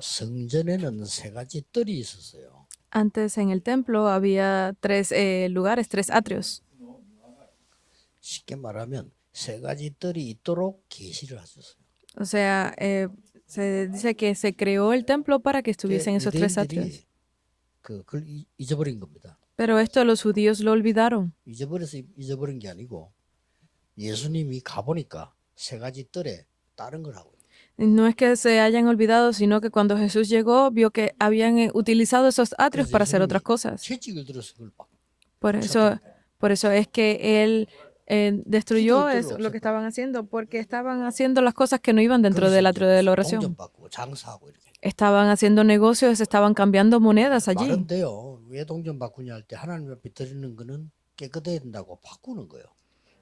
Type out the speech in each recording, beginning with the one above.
성전에는 세 가지 뜰이 있었어요. Antes en el templo había tres lugares, tres atrios. 쉽게 말하면 세 가지 뜰이 있도록 계시를 하셨어요. O sea, se dice que se creó el templo para que estuviesen esos tres atrios. 유대인들이 그걸 잊어버린 겁니다. Pero esto los judíos lo olvidaron. 잊어버린 게 아니고 예수님이 가보니까 세 가지 뜰에 다른 걸 하고 No es que se hayan olvidado, sino que cuando Jesús llegó, vio que habían utilizado esos atrios para hacer otras cosas. 채찍을 들어서 그걸 막 Por eso es que él destruyó eso, lo que estaban haciendo, porque estaban haciendo las cosas que no iban dentro del atrio de la oración. 동전받고 장사하고 이렇게. Estaban haciendo negocios, estaban cambiando monedas allí. 말은 돼요. 왜 동전 바꾸냐 할 때 하나님 앞에 드리는 거는 깨끗해야 된다고 바꾸는 거예요.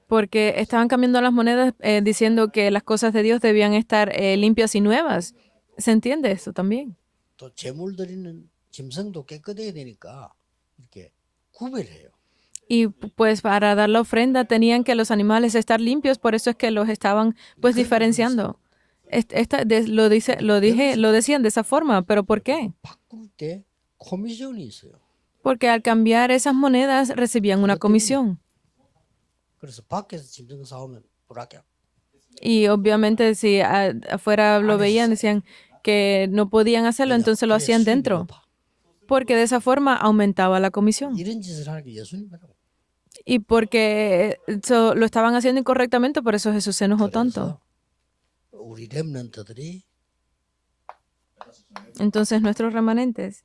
Porque estaban cambiando las monedas diciendo que las cosas de Dios debían estar limpias y nuevas. ¿Se entiende eso también? 또 제물 드리는 짐승도 깨끗해야 되니까 이렇게 구별해요. Y pues para dar la ofrenda tenían que los animales estar limpios, por eso es que los estaban pues diferenciando. Lo decían de esa forma, pero ¿por qué? 바꿀 때 코미션이 있어요. Porque al cambiar esas monedas recibían una comisión. 그래서 밖에서 짐승 사오면 불합격. Y obviamente si afuera lo veían, decían que no podían hacerlo, entonces lo hacían dentro. Porque de esa forma aumentaba la comisión. 이런 짓을 하는 게 예수님이라고. Y porque lo estaban haciendo incorrectamente, por eso Jesús se enojó tanto. 우리 렘넌트들이 Entonces nuestros remanentes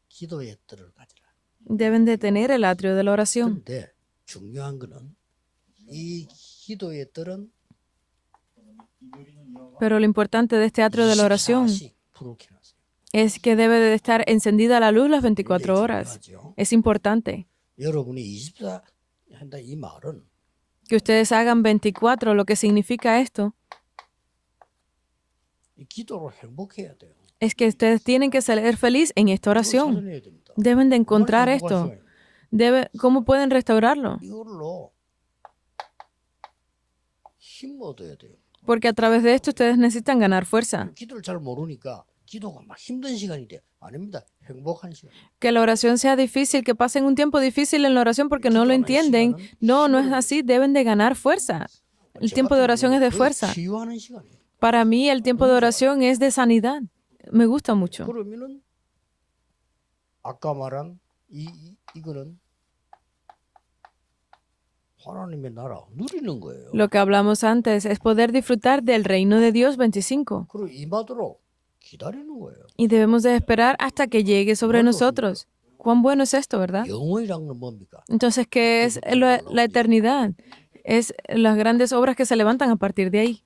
기도의 뜰을 가지라. deben de tener el atrio de la oración. 근데 중요한 거는 이 기도의 뜰은 Pero lo importante de este atrio de la oración 24시 불을 켜놨어요. es que debe de estar encendida la luz las 24 horas. Es importante 여러분이 24 한다 이 말은 que ustedes hagan 24. Lo que significa esto 이 기도로 행복해야 돼요. es que ustedes tienen que ser feliz en esta 그걸 oración. 찾아내야 됩니다. Deben de encontrar 얼마나 esto. 행복할 수가 ¿Cómo pueden restaurarlo? 있어요. 이걸로 힘 얻어야 돼요. Porque a través de esto ustedes necesitan ganar fuerza. 기도를 잘 모르니까 기도가 막 힘든 시간이 돼. 아닙니다. 행복한 시간. Que la oración sea difícil, que pasen un tiempo difícil en la oración porque no lo entienden. No, no es así. Deben de ganar fuerza. El tiempo de oración es de fuerza. 치유하는 시간이에요. Para mí el tiempo de oración es de sanidad. Me gusta mucho. 그러면은 아까 말한 이거는 하나님의 나라 누리는 거예요. Lo que hablamos antes es poder disfrutar del reino de Dios 25. 그리고 임하도록 기다리는 거예요. Y debemos de esperar hasta que llegue sobre nosotros. Cuán bueno es esto, ¿verdad? 영원이란 건 뭡니까? Entonces, ¿qué es la eternidad? Es las grandes obras que se levantan a partir de ahí.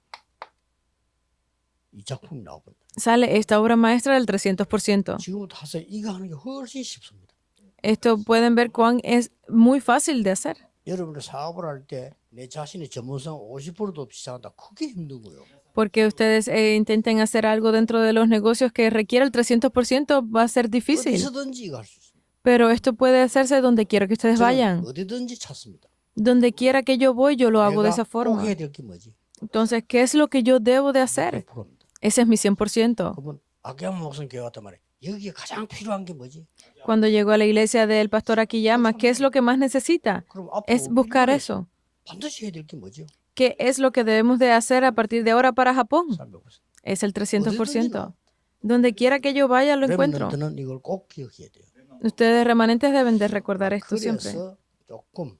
이 작품이 나오거든요. Sale esta obra maestra del 300%. 지금부터 하세요. 이거 하는 게 훨씬 쉽습니다. Esto pueden ver cuán es muy fácil de hacer. 여러분들 사업을 할 때 내 자신의 전문성 50%도 없이 시작한다. 그게 힘들고요. Porque ustedes intenten hacer algo dentro de los negocios que requiera el 300%, va a ser difícil. 어디서든지 이거 할 수 있습니다. Pero esto puede hacerse donde quiera que ustedes vayan. 어디든지 찾습니다. Donde quiera que yo voy, yo lo hago de esa 꼭 forma. 해야 될 게 뭐지? Entonces, ¿qué es lo que yo debo de hacer? 100%입니다. Ese es mi 100%. 그러면 아기야마 목사님 교회 왔단 말이에요. 여기에 가장 필요한 게 뭐지? Cuando llego a la iglesia del pastor Akiyama, ¿qué es lo que más necesita? 그럼 앞으로 Es buscar 필요해서 eso. 반드시 해야 될 게 뭐죠? ¿Qué es lo que debemos de hacer a partir de ahora para Japón? 300%. Es el 300%. Donde quiera que yo vaya, lo encuentro. 렘넌트는 이걸 꼭 기억해야 돼요. Ustedes remanentes deben de recordar esto siempre. 그래서 조금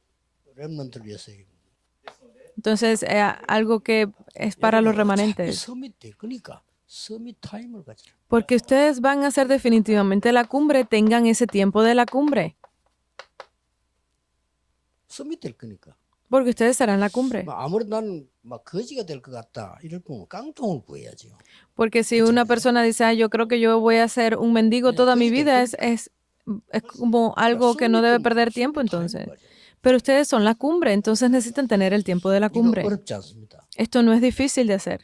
렘넌트를 위해서 Entonces, algo que es para los remanentes. 서밋 때 그러니까 서밋 타임을 가지라. Porque ustedes van a hacer definitivamente la cumbre, tengan ese tiempo de la cumbre. 서밋 될 거니까. Porque ustedes serán la cumbre. 아무래도 나는 막 거지가 될 것 같다. 이럴 거면 깡통을 구해야죠. Porque si una persona dice, yo creo que yo voy a ser un mendigo toda mi vida, es como algo que no debe perder tiempo entonces. Pero ustedes son la cumbre, entonces necesitan tener el tiempo de la cumbre. 이거 어렵지 않습니다. Esto no es difícil de hacer.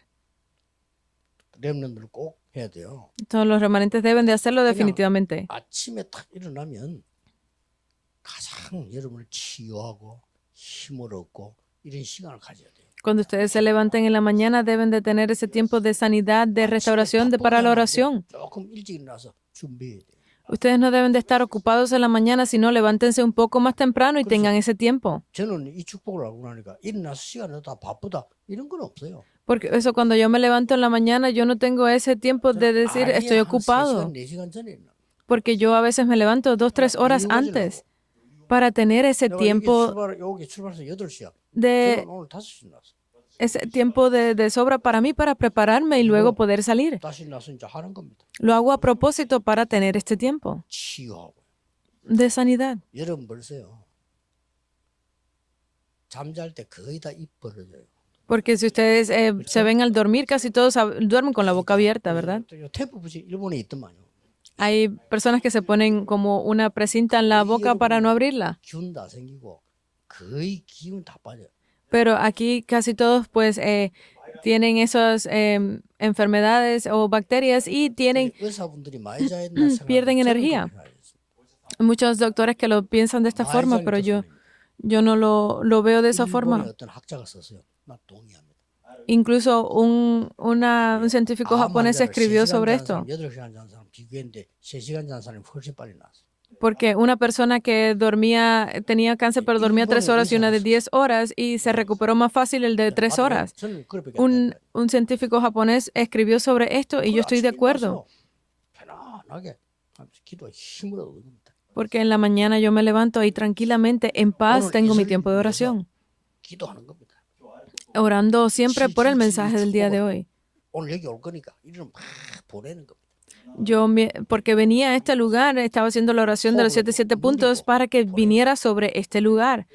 렘넌트를 꼭 해야 돼요. Todos los remanentes deben de hacerlo definitivamente. 아침에 딱 일어나면 가장 여러분을 치유하고 힘을 얻고 이런 시간을 가져야 돼요. Cuando ustedes se levanten en la mañana, deben de tener ese tiempo de sanidad, de restauración, para la oración. 조금 일찍 일어나서 준비해야 돼. Ustedes no deben de estar ocupados en la mañana, sino levántense un poco más temprano y tengan ese tiempo. 저는 이 축복을 알고 나니까 일어나서 시간이 다 바쁘다 이런 건 없어요. Porque eso, cuando yo me levanto en la mañana, yo no tengo ese tiempo de decir estoy ocupado. 3시간, 4시간 전에 일어나. Porque yo a veces me levanto 2, 3 horas antes para tener ese 내가 tiempo 여기 출발해서 8시야. de 저는 오늘 5시 나왔어. ese tiempo de sobra para mí, para prepararme y luego poder salir. 다시 나서 이제 하는 겁니다. Lo hago a propósito para tener este tiempo 치유하고. de sanidad. 여러분 벌써요. 잠잘 때 거의 다 입 벌어져요. Porque si ustedes se ven al dormir, casi todos duermen con la boca abierta, ¿verdad? 또 테이프 붙이 일본에 있더만요. Hay personas que se ponen como una precinta en la boca para no abrirla. 기운 다 생기고 거의 기운 다 빠져. Pero aquí casi todos pues tienen esas enfermedades o bacterias y tienen 의사분들이 많이 자했나 pierden energía. Muchos doctores que lo piensan de esta forma, pero yo no lo veo de esa forma. 어떤 학자가 썼어요. 나 동의합니다. Incluso un científico japonés escribió sobre esto. 8시간 잔 사람 비교했는데 3시간 잔 사람이 훨씬 빨리 나왔어. Porque una persona que tenía cáncer pero dormía 3 horas y una de 10 horas y se recuperó más fácil el de 3 horas. Un científico japonés escribió sobre esto y yo estoy de acuerdo. 편안하게 기도 힘을 얻습니다. Porque en la mañana yo me levanto y tranquilamente, en paz, tengo mi tiempo de oración. 기도하는 겁니다. Orando siempre por el mensaje del día de hoy. 오늘 여기 올 거니까 이름 막 보내는 겁니다. Porque venía a este lugar, estaba haciendo la oración de los 7 puntos para que viniera sobre este lugar,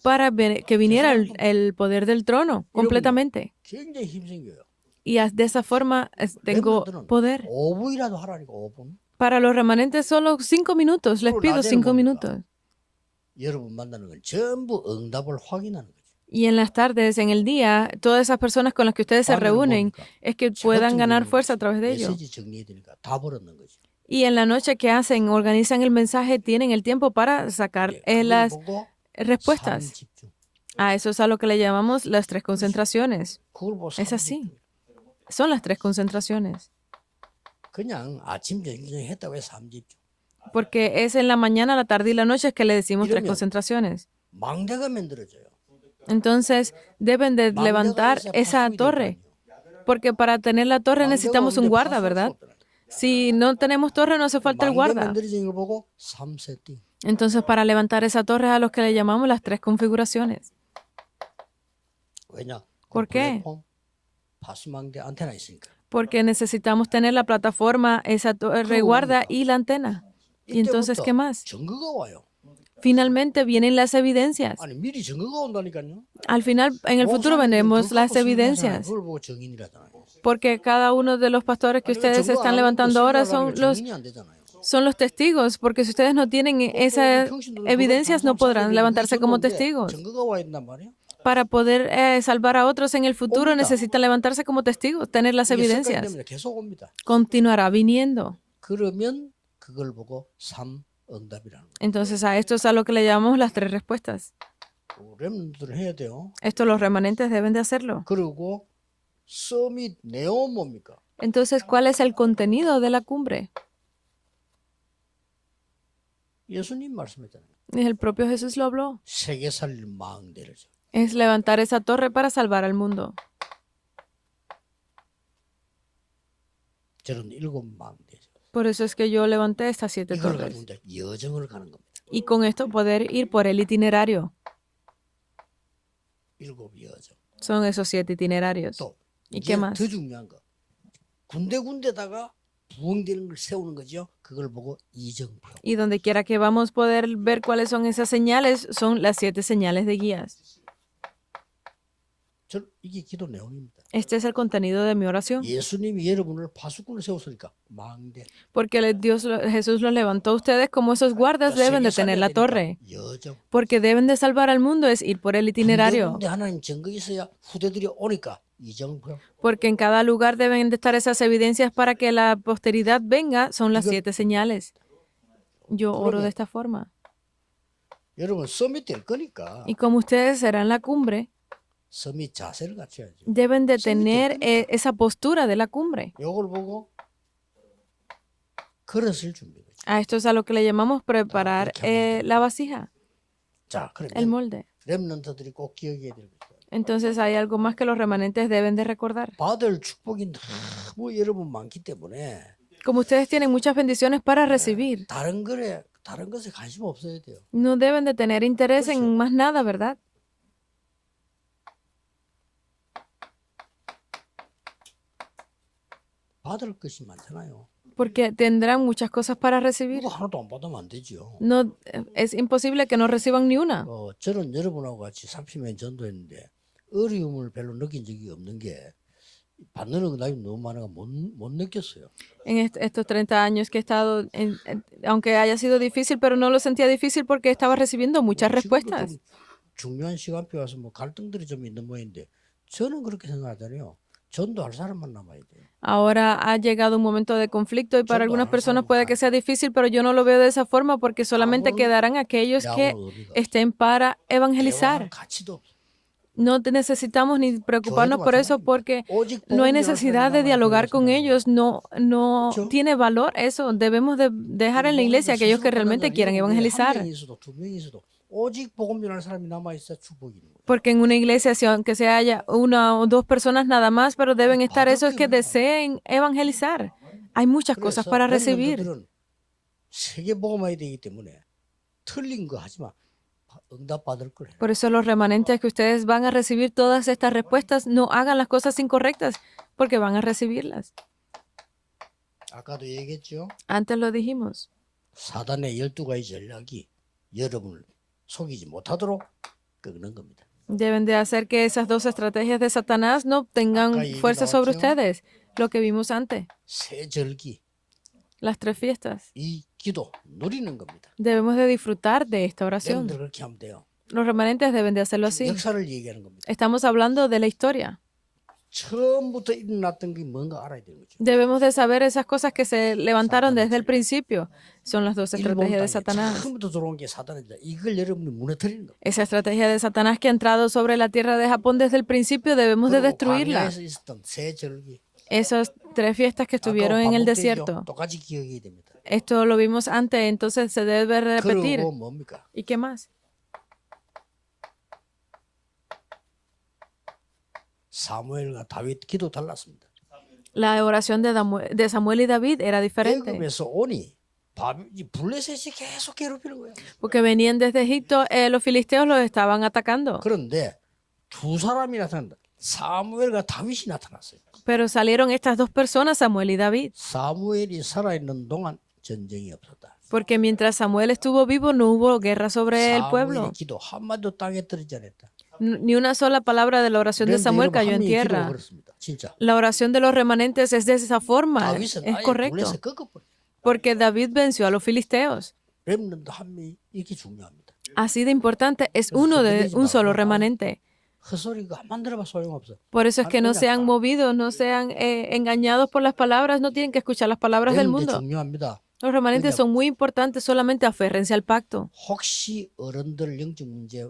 para que viniera el poder del trono completamente. 굉장히 힘 생겨요. Y de esa forma tengo poder. 5분이라도 하라니까 5분. Para los remanentes solo 5 minutos, les pido 5 minutos. 여러분 만나는 건 전부 응답을 확인하는 거죠. Y en las tardes, en el día, todas esas personas con las que ustedes se reúnen, es que puedan ganar fuerza a través de ello. 메시지 정리해드리니까 다 벌었는 거죠. Y en la noche que hacen, organizan el mensaje, tienen el tiempo para sacar las respuestas. 집중. A eso es a lo que le llamamos las 3 concentraciones. 그걸 보고 Es así. Son las 3 concentraciones. 그냥 아침 저녁 했다고 해서 삼집중. Porque es en la mañana, la tarde y la noche que le decimos 3 이러면 concentraciones. 망대가 만들어져요. Entonces, deben de levantar esa torre. Porque para tener la torre necesitamos un guarda, ¿verdad? Si no tenemos torre, no hace falta el guarda. 만들어진 걸 보고 3세팅. Entonces, para levantar esa torre es a los que le llamamos las 3 configuraciones. 왜냐? ¿Por qué? 플랫폼, 파수망대 안테나 있으니까. Porque necesitamos tener la plataforma, esa torre guarda y la antena. ¿Y entonces qué más? 증거가 와요. Finalmente vienen las evidencias. 아니 미리 증거가 온다니까요. Al final, en el futuro veremos las evidencias. 그걸 보고 증인이라잖아요. Porque cada uno de los pastores que ustedes están levantando ahora son los testigos. Porque si ustedes no tienen esas evidencias, no podrán levantarse como testigos. 증거가 와야 된단 말이에요. Para poder salvar a otros en el futuro, necesitan levantarse como testigos, tener las evidencias. 때문에 계속 옵니다. Continuará viniendo. 그러면 그걸 보고 3 응답이라는 거예요. Entonces, a esto es a lo que le llamamos las 3 respuestas. 렘들은 해야 돼요. Esto los remanentes deben de hacerlo. 그리고 서밋 내용 뭡니까? Entonces, ¿cuál es el contenido de la cumbre? 예수님 말씀했잖아요. Y el propio Jesús lo habló. 세계 살릴 망대를 줘. Es levantar esa torre para salvar al mundo. 저는 7 망대. Por eso es que yo levanté estas 7 이걸 torres. 가지고 이제 여정을 가는 겁니다. Y con esto poder ir por el itinerario. 7 여정. Son esos 7 itinerarios. 또 ¿Y 이제 qué más? 더 중요한 거. 군데군데다가 부흥되는 걸 세우는 거죠. 그걸 보고 이정표. Y donde quiera que vamos poder ver cuáles son esas señales, son las 7 señales de guías. 이게 기도 내용입니다. Este es el contenido de mi oración. 예수님이 여러분을 파수꾼을 세웠으니까 망대. Porque Jesús los levantó a ustedes como esos guardas deben de tener la torre. 여정. Porque deben de salvar al mundo es ir por el itinerario. 군데군데 하나님 증거 있어야 후대들이 오니까 이정표. Porque en cada lugar deben de estar esas evidencias para que la posteridad venga, son las 7 señales. Yo oro de esta forma. 여러분 서밋 될 거니까 Y como ustedes serán la cumbre, 서밋 자세를 갖춰야죠. Deben de Son tener técnicas. esa postura de la cumbre. 요걸 보고 그릇을 준비해요. A esto es a lo que le llamamos preparar la vasija, 자, el 그러면 molde. 렘넌트들이 꼭 기억해야 될 것이다. Entonces hay algo más que los remanentes deben de recordar. 받을 축복이 너무 여러분 많기 때문에 Como ustedes tienen muchas bendiciones para recibir, 다른 것에 관심 없어야 돼요. no deben de tener interés en más nada, ¿verdad? 받을 것이 많잖아요. Porque tendrán muchas cosas para recibir. 이거 하나도 안 받으면 안 되죠. No, es imposible que no reciban ni una. 저는 여러분하고 같이 30년 전도했는데 어려움을 별로 느낀 적이 없는 게 받는 응답이 너무 많아서 못 느꼈어요. En estos 30 años que he estado, aunque haya sido difícil, pero no lo sentía difícil porque estaba recibiendo muchas 지금도 respuestas. 좀 중요한 시간표 와서 뭐 갈등들이 좀 있는 모양인데 저는 그렇게 생각하잖아요. 전도할 사람만 남아야 돼요. Ahora ha llegado un momento de conflicto y para algunas personas puede que sea difícil, pero yo no lo veo de esa forma porque solamente quedarán aquellos que estén para evangelizar. 대화할 가치도 없어요. No necesitamos ni preocuparnos por eso porque no hay necesidad de dialogar con ellos, no tiene valor eso. Debemos de dejar en la iglesia a aquellos que realmente quieran evangelizar. 한 명이 있어도 두 명이 있어도 오직 복음 전할 사람이 남아 있어 축복인 거예요. Porque en una iglesia, si aunque se haya una o dos personas nada más, pero deben estar esos que deseen evangelizar. Hay muchas cosas para recibir. 렘넌트들은 세계 복음화야 되기 때문에 틀린 거 하지 마. 응답 받을 거래. Por eso los remanentes que ustedes van a recibir todas estas respuestas, no hagan las cosas incorrectas, porque van a recibirlas. 아까도 얘기했죠. Antes lo dijimos. 사단의 12가지 전략이 여러분을 속이지 못하도록 끄는 겁니다. Deben de hacer que esas dos estrategias de Satanás no tengan fuerza sobre ustedes. Lo que vimos antes, 새 절기, las 3 fiestas. 이 기도 누리는 겁니다. Debemos de disfrutar de esta oración. 여러분들 그렇게 하면 돼요. Los remanentes deben de hacerlo así. 역사를 얘기하는 겁니다. Estamos hablando de la historia. 처음부터 일어났던 게 뭔가 알아야 되는 거죠. Debemos de saber esas cosas que se levantaron desde el principio. Son las dos estrategias de Satanás. 처음부터 들어온 게 사단이다. 이걸 여러분이 무너뜨리는 겁니다. Esa estrategia de Satanás que ha entrado sobre la tierra de Japón desde el principio, debemos de 그리고 destruirla. 광야에서 있었던 새 절기, Esas 3 fiestas que estuvieron en el desierto. 똑같이 기억해야 됩니다. Esto lo vimos antes, entonces se debe repetir. 그리고 뭡니까? ¿Y qué más? 사무엘과 다윗 기도 달랐습니다. La oración de Samuel y David era diferente, 애굽에서 오니 블레셋이 계속 괴롭히는 거예요. porque venían desde Egipto, los filisteos los estaban atacando, 그런데 두 사람이 나타난다. 사무엘과 다윗이 나타났어요. pero salieron estas 2 personas, Samuel y David, 사무엘이 살아있는 동안 전쟁이 없었다. porque mientras Samuel estuvo vivo no hubo guerra sobre el pueblo. 사무엘의 기도 한마디도 땅에 떨어지지 않았다. Ni una sola palabra de la oración de Samuel cayó en tierra. 그렇습니다. 진짜. La oración de los remanentes es de esa forma, 다윗은 es 아예 correcto, 블레셋 꺾어버려. porque David venció a los filisteos. 렘넌트 한 명이 이렇게 중요합니다. Así de importante es uno de un solo remanente. 헛소리가 한 들어봐 소용없어. Por eso es que no sean movidos, no sean engañados por las palabras, no tienen que escuchar las palabras del 렘넌트 mundo. 중요합니다. Los remanentes son muy importantes, solamente aférrense al pacto. 혹시 어른들 영적 문제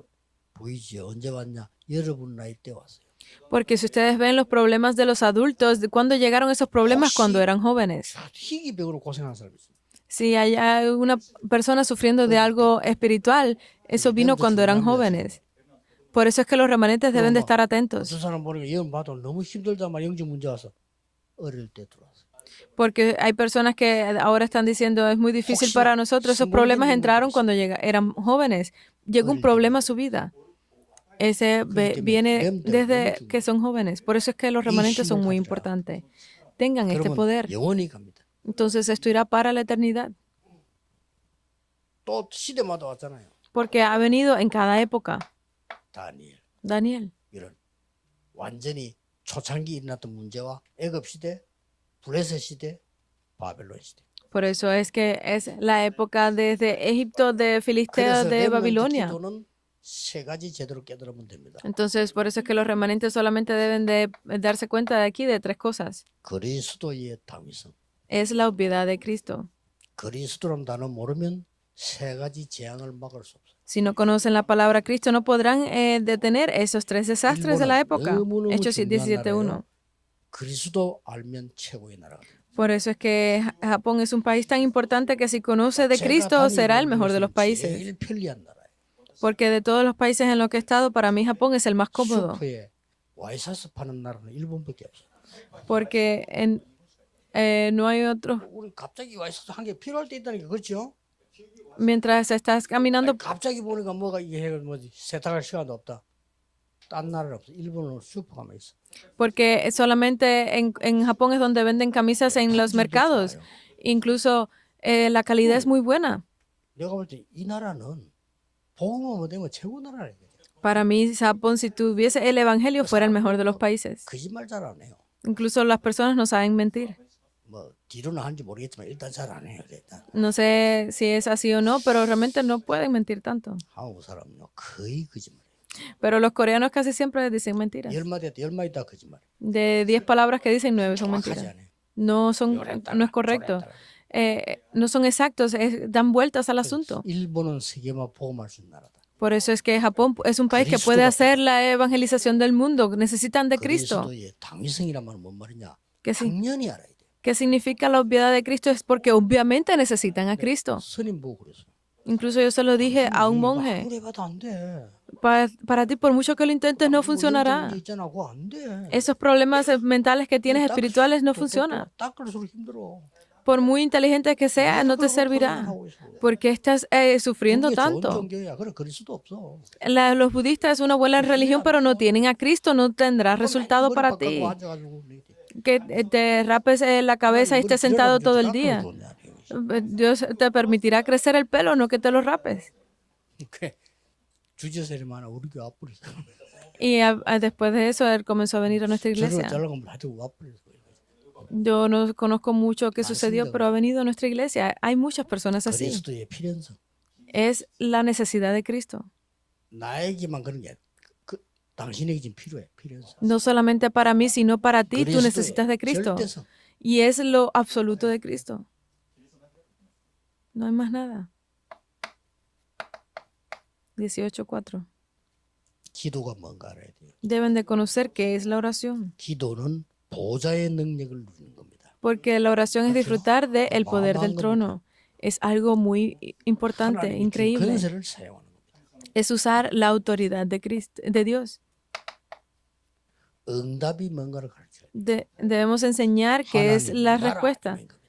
보이지? 언제 왔냐? 여러분 나이 때 왔어요. Porque si ustedes ven los problemas de los adultos, ¿cuándo llegaron esos problemas? Cuando eran jóvenes. 희귀병으로 고생하는 사람이 있어요. Si hay una persona sufriendo de algo espiritual, eso vino cuando eran jóvenes. Por eso es que los remanentes deben de estar atentos. 어떤 사람 보니까 영 봐도 너무 힘들다만 영적 문제 와서 어릴 때 들어왔어요. Porque hay personas que ahora están diciendo es muy difícil para nosotros. Esos problemas entraron cuando eran jóvenes. Llegó un problema a su vida. Ese viene desde que son jóvenes. Por eso es que los remanentes son muy importantes. Tengan este poder. 영원히 갑니다. Entonces esto irá para la eternidad. 또 시대마다 왔잖아요. Porque ha venido en cada época. Daniel. 이런 완전히 초창기 일어났던 문제와 애굽 시대, 블레셋 시대, 바벨론 시대. Por eso es que es la época desde Egipto, de Filistea, de Babilonia. 기도는 세 가지 제대로 깨달으면 됩니다. Entonces, por eso es que los remanentes solamente deben de darse cuenta de aquí de 3 cosas. 그리스도의 당위성. Es la obviedad de Cristo. 그리스도란 단어 모르면 세 가지 재앙을 막을 수 없어요. Si no conocen la palabra Cristo, no podrán detener esos 3 desastres de la 일본은 época. 너무너무 Hechos 중요한 17:1. 나라예요. 그리스도 알면 최고의 나라가 됩니다. Por eso es que Japón es un país tan importante que si conoce de 제가 Cristo será el 다니고 mejor de los 있는 países. 제일 편리한 나라예요. Porque de todos los países en los que he estado, para mí Japón es el más cómodo. 슈퍼에 와이셔츠 파는 나라는 일본밖에 없어요. Porque no hay otro. 우리 갑자기 와이셔츠 한 개 필요할 때 있다니까 그렇죠? Mientras estás caminando, 갑자기 보니까 뭐가 이게 해 뭐지 세탁할 시간도 없다. 딴 나라는 없어. 일본은 슈퍼가 있어. porque solamente en Japón es donde venden camisas en los mercados. Incluso la calidad es muy buena. 내가 볼 때 이 나라는 복음만 되면 최고 나라예요. Para mí, Japón, si tuviese el evangelio, fuera el mejor de los países. 거짓말 잘 안 해요. Incluso las personas no saben mentir. 뭐 뒤로는 하는지 모르겠지만 일단 잘 안 해요. 일단 No sé si es así o no, pero realmente no pueden mentir tanto. 한국 사람은요 거의 거짓말해요. Pero los coreanos casi siempre dicen mentiras. 10마디 했다 10마디 다 거짓말. De 10 palabras que dicen, 9 son 정확하지 mentiras. 않아요. No es correcto. No son exactos, dan vueltas al asunto. 일본은 세계만 복음할 수 있는 나라다. Por eso es que Japón es un país que puede hacer la evangelización del mundo. Necesitan de Cristo. 그리스도의 당위성이란 말은 뭔 말이냐? ¿Qué, 당연히 알아야 돼. qué significa la obviedad de Cristo? Es porque obviamente necesitan a Cristo. 스님 보고 그랬어요. Incluso yo se lo dije a un monje. 아무리 해봐도 안 돼. Para ti, por mucho que lo intentes, no funcionará. 문제 있잖아, 그거 안 돼. Esos problemas mentales que tienes espirituales no funcionan. 닦을수록 힘들어. Por muy inteligente que sea, no te servirá. Porque estás sufriendo 그게 좋은 tanto. 종교야. 그래 그럴 수도 없어. Los budistas es una buena religión, pero no tienen a Cristo, no tendrá resultado 머리 para 빡 ti. 깎고 앉아가지고 Que te rapes la cabeza y estés sentado todo el día. Dios te permitirá crecer el pelo, no que te lo rapes. 주제설이 많아. 우리 교회 와버렸어. Y después de eso, él comenzó a venir a nuestra 저를 iglesia. 잘라가면 하여튼 와버렸어. Yo no conozco mucho qué sucedió, pero ha venido a nuestra iglesia. Hay muchas personas así. 그리스도의 필연성. Es la necesidad de Cristo. 나에게만 그런 게 당신에게 지금 필요해. 필연성. No solamente para mí, sino para ti. Tú 그리스도의 necesitas de Cristo. 절대성. Y es lo absoluto de Cristo. No hay más nada. 18:4. 기도가 뭔가 알아야 돼요. Deben de conocer qué es la oración. 기도는 보좌의 능력을 누리는 겁니다. Porque la oración es disfrutar del poder del trono. Es algo muy importante, 하나님이 그 increíble. 권세를 사용하는 겁니다. Es usar la autoridad de Cristo, de Dios. 응답이 뭔가를 가르쳐요. Debemos enseñar qué es 하나님 la 나라 respuesta. 아멘 겁니다.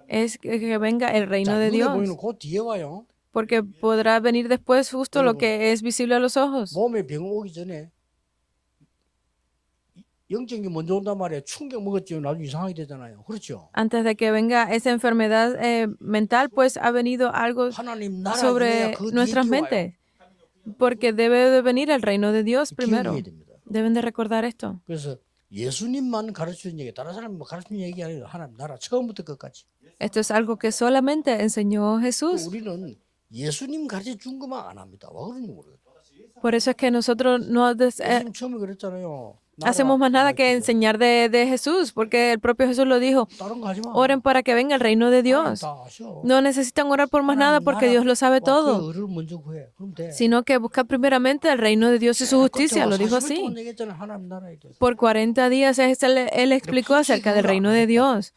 Es que venga el reino 자, de 눈에 Dios. 보이는 그 뒤에 와요. Porque podrá venir después justo lo que es visible a los ojos. 몸에 병 오기 전에 영적인 게 먼저 온단 말이에요. 충격 먹었지 나중에 이상하게 되잖아요. 그렇죠? Antes de que venga esa enfermedad mental, pues ha venido algo 하나님 나라 sobre 그 뒤에 nuestras 와요. mentes. Porque debe de venir el reino de Dios primero. 기억해야 됩니다. Deben de recordar esto. 그래서 예수님만 가르치는 얘기, 다른 사람 가르치는 얘기 아니라 하나님 나라 처음부터 끝까지. Esto es algo que solamente enseñó Jesús. 우리는 예수님 가르쳐 준 것만 안 합니다. 왜 그런지 모르겠어요. Por eso es que nosotros no 예수님 처음에 그랬잖아요. hacemos más nada que enseñar de Jesús, porque el propio Jesús lo dijo. 다른 거 하지 마. Oren para que venga el reino de 하나님 Dios. 다 아셔. No necesitan orar por más nada porque Dios lo sabe 그 todo, 의를 먼저 구해. 그럼 돼. sino que buscar primeramente el reino de Dios y su justicia. Lo dijo así. 얘기했잖아요. 하나님 나라에 대해서. Por 40 días él explicó acerca del reino de Dios.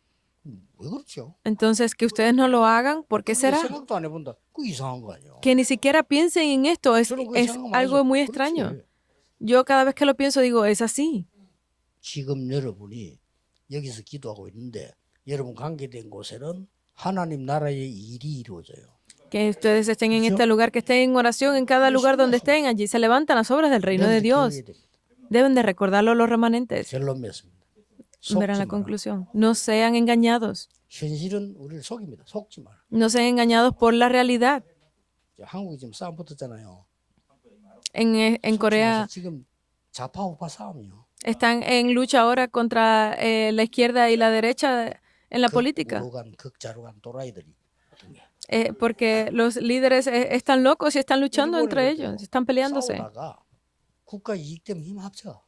왜 그렇죠? Entonces, que ustedes no lo hagan, ¿por qué será? 생각도 안 해본다. 그 이상한 거 아니에요? Que ni siquiera piensen en esto, es algo muy extraño. Yo cada vez que lo pienso digo, es así. 지금 여러분이 여기서 기도하고 있는데 여러분 관계된 곳에는 하나님 나라의 일이 이루어져요. Que ustedes estén en este lugar, que estén en oración, en cada lugar donde estén, allí se levantan las obras del reino de Dios. Deben de recordarlo los remanentes. 결론 맺습니다. Verán la conclusión. No sean engañados. 현실은 우리를 속입니다. 속지 마라. No sean engañados por la realidad. 한국이 지금 싸움 붙었잖아요. En Corea 지금 좌파 우파 싸움이요. están en lucha ahora contra la izquierda y la derecha en la política. 극자루간 또라이들이. Porque los líderes están locos y están luchando entre ellos, están peleándose. 싸우다가 국가 이익 때문에 힘 합쳐.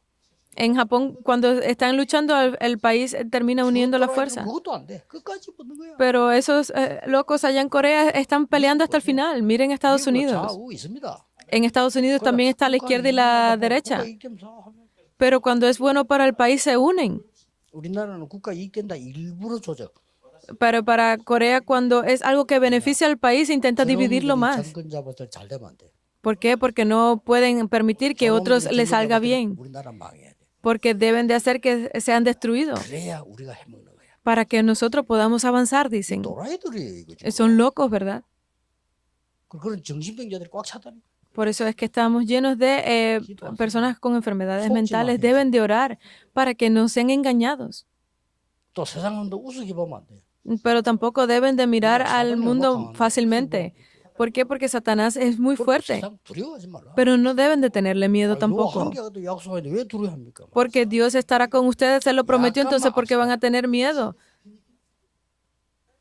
En Japón, cuando están luchando, el país termina uniendo la fuerza. 그것도 안 돼. 끝까지 붙는 거야. Pero esos locos allá en Corea están peleando hasta el final. Miren Estados 미국은 Unidos. 좌우 있습니다. En Estados Unidos también está la izquierda y la derecha. Pero cuando es bueno para el país se unen. 우리나라는 국가 이익 된다 일부러 조작. Pero para Corea, cuando es algo que beneficia al país, intenta dividirlo más. 정권 잡았을 잘 되면 안 돼. ¿Por qué? Porque no pueden permitir que otros les salga bien. 우리나라 망해야 돼. Porque deben de hacer que sean destruidos. 그래야 우리가 해먹는 거야. Para que nosotros podamos avanzar, dicen. 도라이들이에요 이거 지금. Son locos, ¿verdad? 그런 정신병자들이 꽉 차다니. Por eso es que estamos llenos de personas con enfermedades mentales. Deben de orar para que no sean engañados. 또 세상도 우습게 보면 안 돼. Pero tampoco deben de mirar al mundo fácilmente. ¿Por qué? Porque Satanás es muy fuerte. 세상 두려워하지 말라. Pero no deben de tenerle miedo 요 tampoco. 한계가도 약속하는데 왜 두려워합니까? Porque Dios estará con ustedes, se lo prometió, entonces ¿por qué van a tener miedo?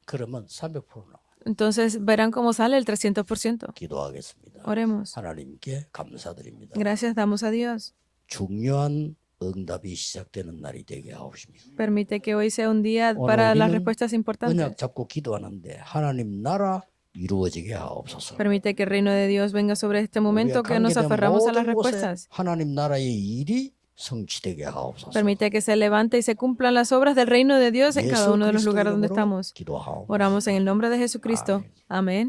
그러면 300% 나와. Entonces verán cómo sale el 300%. 기도하겠습니다. Oremos. 하나님께 감사드립니다. Gracias damos a Dios. 중요한 응답이 시작되는 날이 되게 하옵십니다. Permite que hoy sea un día 오늘 para las 우리는 respuestas importantes. 언약 잡고 기도하는데 하나님 나라 이루어지게 하옵소서. Permite que el reino de Dios venga sobre este 우리가 momento que nos 관계된 aferramos a las 모든 곳에 respuestas. 하나님 나라의 일이 성취되게 하옵소서. Permite que se levante y se cumplan las obras del reino de Dios en cada 예수 uno de los 그리스도 lugares donde 이름으로 estamos. 기도하옵소서. Oramos en el nombre de Jesucristo. Amén.